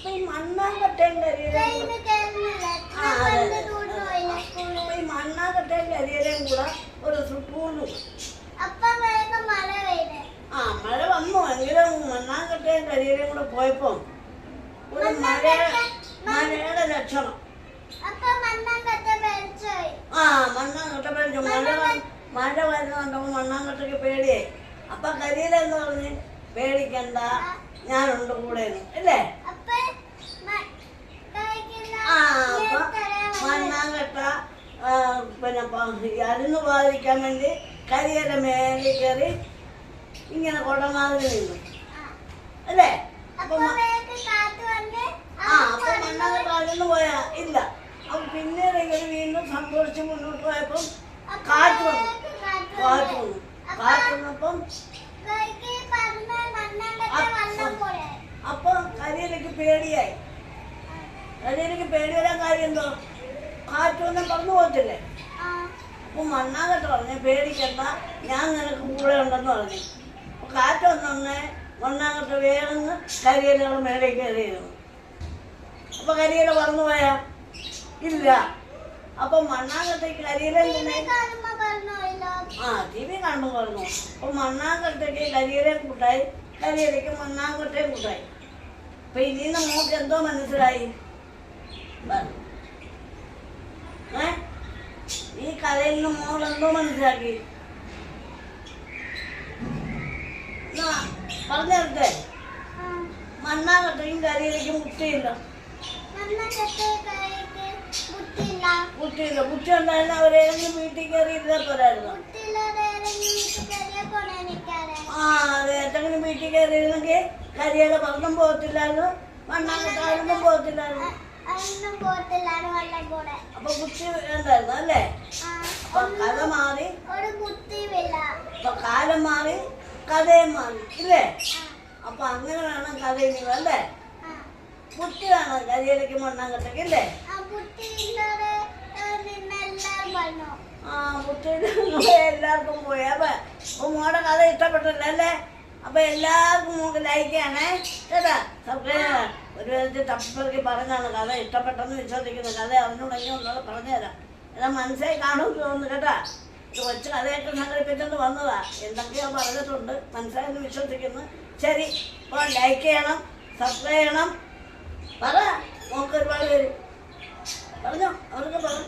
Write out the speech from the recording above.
അപ്പൊ ഈ മണ്ണാങ്കട്ടയും കരിയിലയും അപ്പൊ ഈ മണ്ണാങ്കട്ടയും കരിയിലയും കൂടെ ഒരു സ്പൂണും മഴ വന്നു എങ്കിലും മണ്ണാങ്കട്ടയും കരിയിലയും കൂടെ പോയപ്പോ ഒരു മഴയുടെ ലക്ഷണം. മണ്ണാങ്കട്ട പേടിച്ചു. മഴ വരുന്നുണ്ടപ്പോ മണ്ണാങ്കട്ടയ്ക്ക് പേടിയായി. അപ്പൊ കരിയില എന്ന് പറഞ്ഞ് പേടിക്കണ്ട, ഞാനുണ്ട് കൂടെ അല്ലേ? അപ്പൊ മണ്ണാങ്കട്ട പിന്നെ അരുന്ന് പോകാതിരിക്കാൻ വേണ്ടി കരിയില മേലെ കയറി ഇങ്ങനെ കൊടമാതിരി നിന്നു അല്ലേ? അപ്പൊ മണ്ണാങ്കട്ട അരുന്ന് പോയാ ഇല്ല. അപ്പൊ പിന്നീട് ഇങ്ങനെ വീണ്ടും സന്തോഷിച്ച് മുന്നോട്ട് പോയപ്പം കാറ്റ് വന്നു. കാറ്റ് വന്നപ്പം അപ്പൊ കരിയിലേക്ക് പേടിയായി. കരിയിലേക്ക് പേടി വരാൻ കാര്യം എന്തോ? കാറ്റ് വന്നാൽ പറന്നു പോകത്തില്ലേ? അപ്പൊ മണ്ണാങ്കട്ട പറഞ്ഞു പേടിക്കണ്ട, ഞാൻ നിനക്ക് കൂടെ ഉണ്ടെന്ന് പറഞ്ഞു. അപ്പൊ കാറ്റ് വന്നൊന്നെ മണ്ണാങ്കട്ട വേഗം കരിയിലകൾ മേലേക്ക് കയറിയിരുന്നു. അപ്പൊ കരിയില പറന്നു പോയാ ഇല്ല. അപ്പൊ മണ്ണാങ്കട്ടയ്ക്ക് കരിയില ടി വി കാണുമ്പോ പറഞ്ഞു. അപ്പൊ മണ്ണാങ്കട്ടയ്ക്ക് കരിയിലയും കൂട്ടായി, കരിയിലേക്ക് മണ്ണാങ്കട്ടയും കൂട്ടായി. അപ്പൊ ഇതിന്ന് നമുക്ക് എന്തോ മനസ്സിലായി? ഈ കഥയിൽ നിന്ന് മോൾ എന്തോ മനസ്സിലാക്കി പറഞ്ഞേ? മണ്ണാങ്കട്ടയും കരിയിലേക്കും മുട്ടയില്ല. കുട്ടിയില്ല. കുട്ടി ഉണ്ടായിരുന്നു അവരേതെങ്കിലും വീട്ടിൽ കയറി ഇരുന്നാൽ പോരായിരുന്നു. അതെ, ഏതെങ്കിലും വീട്ടിൽ കയറി ഇരുന്നെങ്കിൽ കരിയില പറന്നും പോകത്തില്ലായിരുന്നു, മണ്ണാങ്കട്ട അരുന്നും പോകത്തില്ലായിരുന്നു. അപ്പൊ കുട്ടി ഉണ്ടായിരുന്നു അല്ലേ? അപ്പൊ കഥ മാറി, അപ്പൊ കാലം മാറി, കഥയും മാറി ഇല്ലേ? അപ്പൊ അങ്ങനെ വേണം കഥ ഇനി അല്ലേ? കുട്ടി വേണം കരിയിലേക്ക് മണ്ണാങ്കട്ടയ്ക്ക് ഇല്ലേ? കുട്ടി എല്ലാവർക്കും പോയി. അപ്പൊ മോടെ കഥ ഇഷ്ടപ്പെട്ടില്ല അല്ലേ? അപ്പൊ എല്ലാവർക്കും നമുക്ക് ലൈക്ക് ചെയ്യണേ കേട്ടാ. ഒരു വിധത്തിൽ തപ്പിറക്കി പറഞ്ഞാണ് കഥ ഇഷ്ടപ്പെട്ടെന്ന് വിശ്വസിക്കുന്നത്. കഥ അറിഞ്ഞുടങ്ങിയൊന്നുള്ളത് പറഞ്ഞുതരാം. എല്ലാം മനസ്സിലായി കാണുമെന്ന് തോന്നുന്നു കേട്ടാ. ഇത് കൊച്ചു കഥയൊക്കെ സംഘടിപ്പിച്ചുകൊണ്ട് വന്നതാ. എന്തൊക്കെയോ പറഞ്ഞിട്ടുണ്ട്, മനസ്സിലായെന്ന് വിശ്വസിക്കുന്നു. ശരി, അപ്പോൾ ലൈക്ക് ചെയ്യണം, സബ്സ്ക്രൈബ് ചെയ്യണം. പറ, നമുക്ക് ഒരുപാട് പേര് പറഞ്ഞോ, അവർക്ക് പറഞ്ഞു.